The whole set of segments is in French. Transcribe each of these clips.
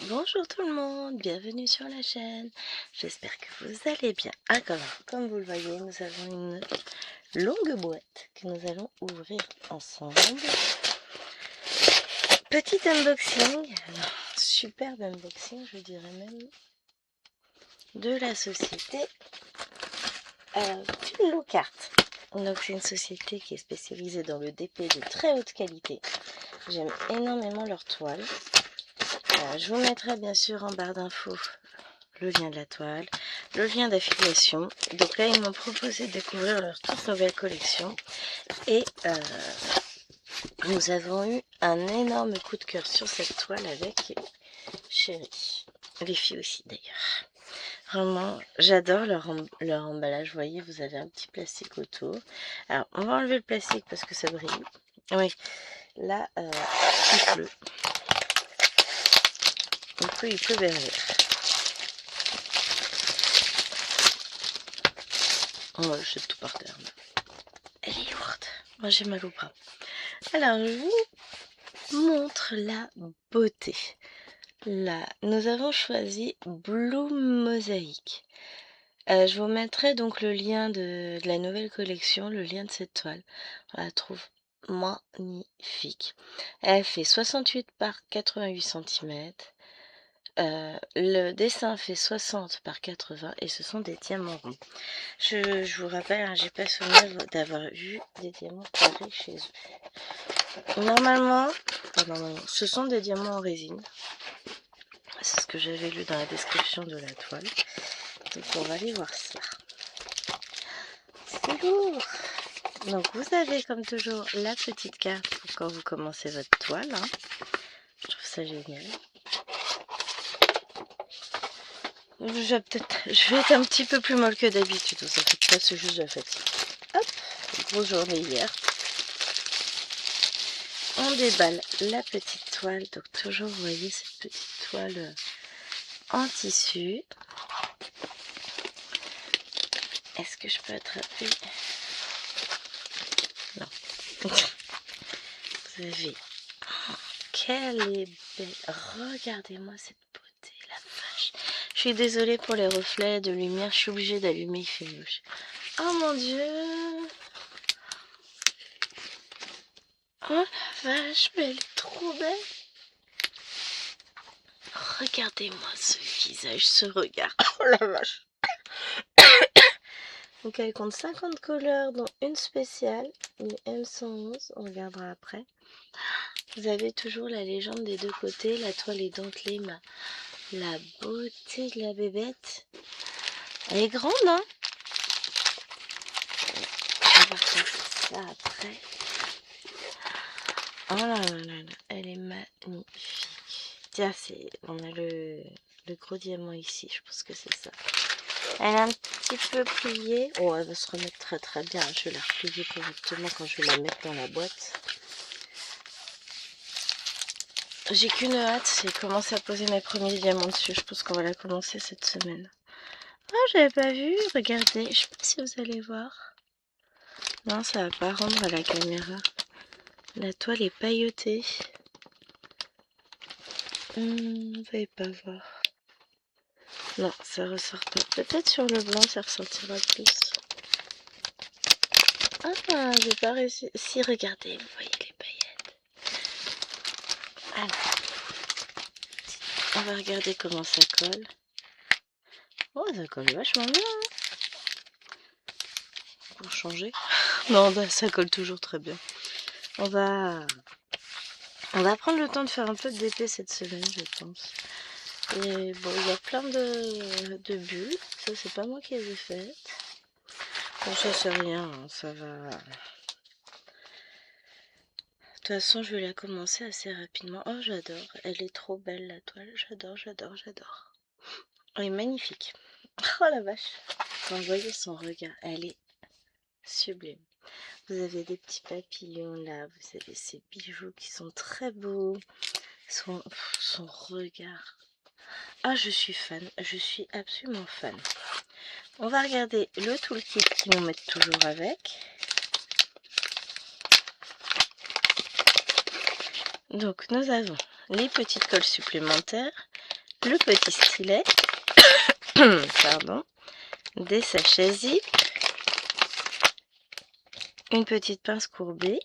Bonjour tout le monde, bienvenue sur la chaîne. J'espère que vous allez bien. Ah, comme vous le voyez, nous avons une longue boîte que nous allons ouvrir ensemble. Petit unboxing, superbe unboxing, je dirais même, de la société Tunlookart. Donc c'est une société qui est spécialisée dans le DP de très haute qualité. J'aime énormément leur toile. Je vous mettrai bien sûr en barre d'infos le lien de la toile, le lien d'affiliation. Donc là, ils m'ont proposé de découvrir leur toute nouvelle collection. Et nous avons eu un énorme coup de cœur sur cette toile avec Chérie. Les filles aussi d'ailleurs. Vraiment, j'adore leur emballage. Vous voyez, vous avez un petit plastique autour. Alors, on va enlever le plastique parce que ça brille. Oui, là, il pleut. Il pleut berger. On va jeter tout par terre. Elle est lourde. Moi, j'ai mal au bras. Alors, je vous montre la beauté. Là, nous avons choisi Bloom Mosaic. Je vous mettrai donc le lien de la nouvelle collection, le lien de cette toile. On la trouve magnifique. Elle fait 68 par 88 cm. Le dessin fait 60 par 80 et ce sont des diamants ronds. Je vous rappelle, j'ai pas souvenir d'avoir vu des diamants carrés chez eux. Normalement, ce sont des diamants en résine. C'est ce que j'avais lu dans la description de la toile. Donc on va aller voir ça. C'est lourd. Donc vous avez comme toujours la petite carte pour quand vous commencez votre toile. Je trouve ça génial. Je vais être un petit peu plus molle que d'habitude. Ça fait pas, c'est juste de la fatigue. Hop, grosse journée hier. On déballe la petite toile. Donc toujours, vous voyez cette petite toile en tissu. Est-ce que je peux attraper? Non. Vous avez... Oh, quelle est belle. Regardez-moi cette beauté, la vache. Je suis désolée pour les reflets de lumière. Je suis obligée d'allumer, il fait moche. Oh mon Dieu. Oh la vache, mais elle est trop belle. Regardez-moi ce visage, ce regard. Oh la vache. Donc elle compte 50 couleurs, dont une spéciale, une M111, on regardera après. Vous avez toujours la légende des deux côtés, la toile est dentelée, la beauté de la bébête. Elle est grande, hein? On va faire ça après. Oh là là là là, elle est magnifique. Tiens, on a le gros diamant ici, je pense que c'est ça. Elle est un petit peu pliée. Oh, elle va se remettre très très bien. Je vais la replier correctement quand je vais la mettre dans la boîte. J'ai qu'une hâte, c'est commencer à poser mes premiers diamants dessus. Je pense qu'on va la commencer cette semaine. Ah, j'avais pas vu. Regardez, je sais pas si vous allez voir. Non, ça va pas rendre à la caméra. La toile est pailletée. Vous n'allez pas voir. Non, ça ressort pas. Peut-être sur le blanc, ça ressortira plus. Ah, j'ai pas réussi. Si, regardez, vous voyez les paillettes. Alors, on va regarder comment ça colle. Oh, ça colle vachement bien. Pour changer. Non, bah, ça colle toujours très bien. On va prendre le temps de faire un peu de DP cette semaine, je pense. Et bon, il y a plein de bulles. Ça, c'est pas moi qui les ai faites. Bon, ça, c'est rien. Hein, ça va. De toute façon, je vais la commencer assez rapidement. Oh, j'adore. Elle est trop belle, la toile. J'adore, j'adore, j'adore. Elle est magnifique. Oh la vache. Quand vous voyez son regard, elle est sublime. Vous avez des petits papillons là. Vous avez ces bijoux qui sont très beaux. Son regard. Ah, je suis fan. Je suis absolument fan. On va regarder le toolkit qu'ils nous mettent toujours avec. Donc, nous avons les petites colles supplémentaires, le petit stylet, pardon, des sachets zip, une petite pince courbée,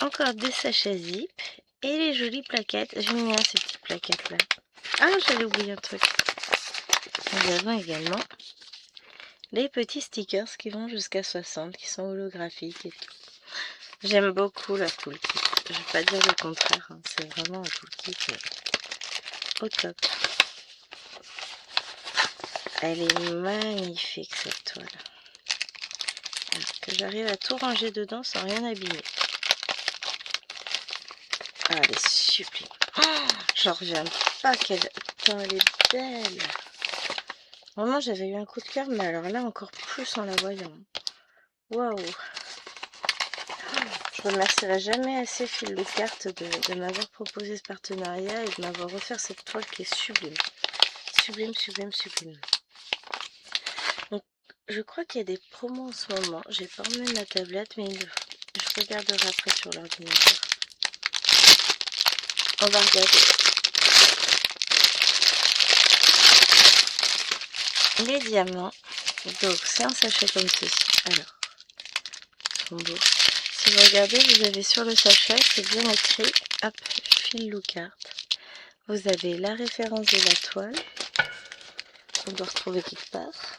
encore des sachets zip et les jolies plaquettes. J'aime bien ces petites plaquettes là. Ah, j'allais oublier un truc. Nous avons également les petits stickers qui vont jusqu'à 60, qui sont holographiques et tout. J'aime beaucoup la toolkit. Je vais pas dire le contraire, hein. C'est vraiment un toolkit au top. Elle est magnifique cette toile. Alors que j'arrive à tout ranger dedans sans rien abîmer. Ah, elle est sublime. Oh, j'en reviens pas qu'elle... Attends, elle est belle. Vraiment, j'avais eu un coup de cœur, mais alors là, encore plus en la voyant. Waouh. Je remercierai jamais assez Fil de Carte de m'avoir proposé ce partenariat et de m'avoir offert cette toile qui est sublime. Sublime, sublime, sublime. Donc, je crois qu'il y a des promos en ce moment. J'ai pas emmené ma tablette, mais je regarderai après sur l'ordinateur. On va regarder. Les diamants. Donc, c'est un sachet comme ceci. Alors, ils sont beaux. Si vous regardez, vous avez sur le sachet, c'est bien écrit, hop, Fil de Carte. Vous avez la référence de la toile, qu'on doit retrouver quelque part.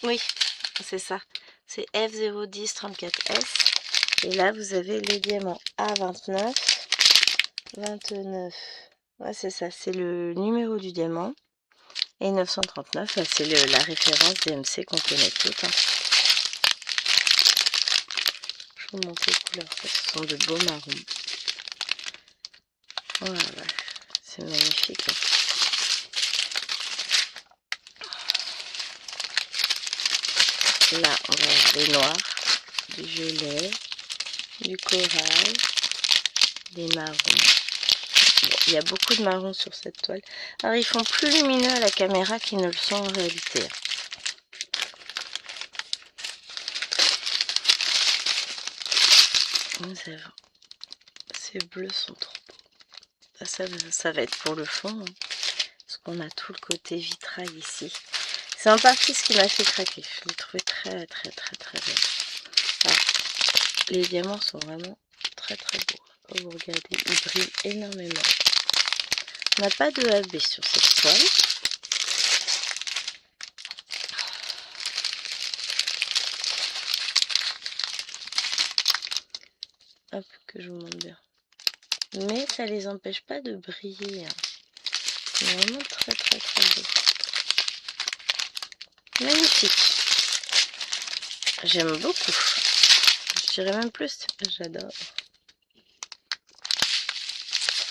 Oui, c'est ça. C'est F01034S. Et là, vous avez les diamants A29, 29. Ouais, c'est ça, c'est le numéro du diamant. Et 939, bah, c'est la référence DMC qu'on connaît toutes. Hein. Je vous montre les couleurs, ce sont de beaux marrons. Voilà, c'est magnifique. Hein. Là, on va avoir des noirs, du violet, du corail, des marrons. Bon, il y a beaucoup de marrons sur cette toile. Alors, ils font plus lumineux à la caméra qu'ils ne le sont en réalité. Nous avons... Ces bleus sont trop beaux. Ça va être pour le fond. Hein, parce qu'on a tout le côté vitrail ici. C'est en partie ce qui m'a fait craquer. Je l'ai trouvé très, très, très, très belle. Alors, les diamants sont vraiment très, très beaux. Quand vous regardez, ils brillent énormément. On n'a pas de AB sur cette toile. Hop, que je vous montre bien. Mais ça les empêche pas de briller. Hein. C'est vraiment très très très beau. Magnifique. J'aime beaucoup. Je dirais même plus. J'adore.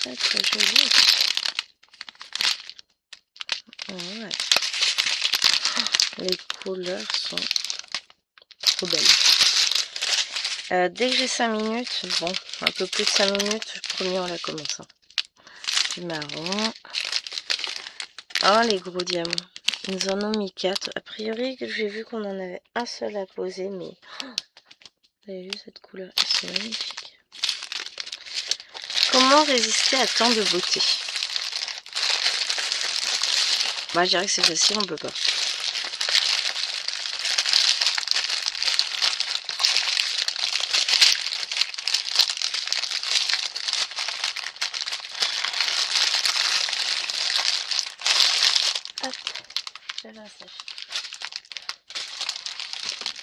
Très très joli. Ouais. Les couleurs sont trop belles. Dès que j'ai 5 minutes, bon, un peu plus de 5 minutes, promis on la commence. Hein. Du marron. Oh, les gros diamants. Ils nous en ont mis 4. A priori, j'ai vu qu'on en avait un seul à poser, mais... Oh, vous avez vu cette couleur? C'est magnifique. Comment résister à tant de beauté? Moi, je dirais que c'est facile, on peut pas. Hop, j'avais un sachet.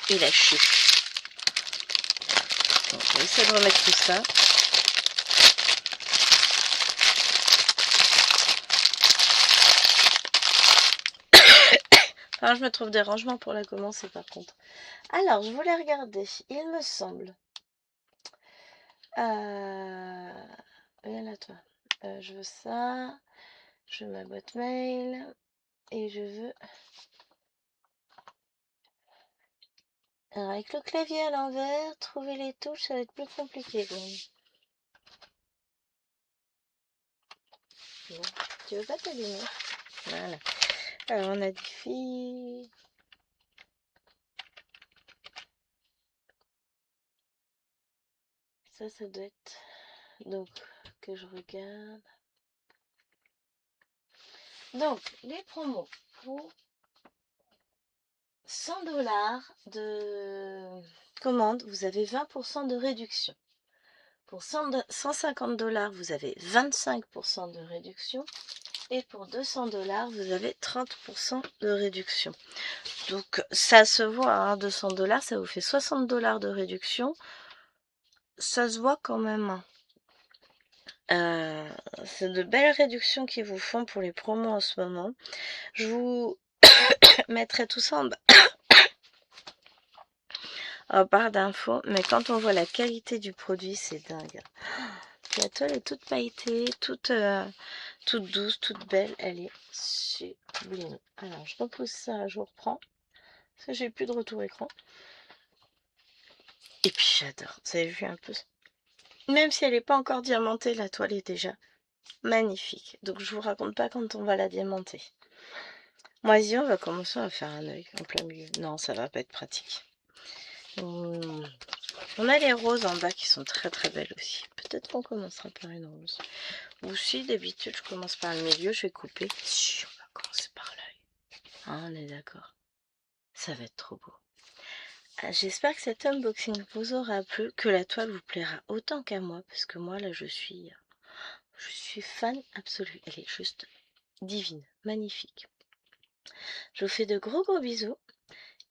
Et la chute. Bon, on va essayer de remettre tout ça. Alors, je me trouve des rangements pour la commencer par contre. Alors, je voulais regarder, il me semble. Viens là, toi. Je veux ça. Je veux ma boîte mail. Et je veux... Alors, avec le clavier à l'envers, trouver les touches, ça va être plus compliqué. Donc. Bon. Tu veux pas t'allumer? Voilà. Alors, on a des filles. Ça doit être... Donc, que je regarde. Donc, les promos pour 100 $ de commande, vous avez 20% de réduction. Pour 150 $, vous avez 25% de réduction. Et pour 200 $, vous avez 30% de réduction. Donc, ça se voit, hein, 200 $, ça vous fait 60 $ de réduction. Ça se voit quand même. C'est de belles réductions qu'ils vous font pour les promos en ce moment. Je vous mettrai tout ça en barre d'infos, mais quand on voit la qualité du produit, c'est dingue. La toile est toute pailletée, toute douce, toute belle. Elle est sublime. Alors, je repousse ça, je reprends, parce que j'ai plus de retour écran. Et puis, j'adore. Vous avez vu un peu? Même si elle n'est pas encore diamantée, la toile est déjà magnifique. Donc, je vous raconte pas quand on va la diamanter. Moi, on va commencer à faire un œil en plein milieu. Non, ça va pas être pratique. On a les roses en bas qui sont très très belles aussi. Peut-être qu'on commencera par une rose. Ou si d'habitude je commence par le milieu, je vais couper. On va commencer par l'œil. Hein, on est d'accord. Ça va être trop beau. J'espère que cet unboxing vous aura plu, que la toile vous plaira autant qu'à moi, parce que moi là je suis fan absolue. Elle est juste divine, magnifique. Je vous fais de gros gros bisous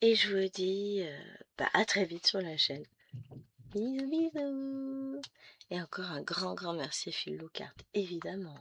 et je vous dis à très vite sur la chaîne. Bisous bisous. Et encore un grand merci Phil Lucart, évidemment.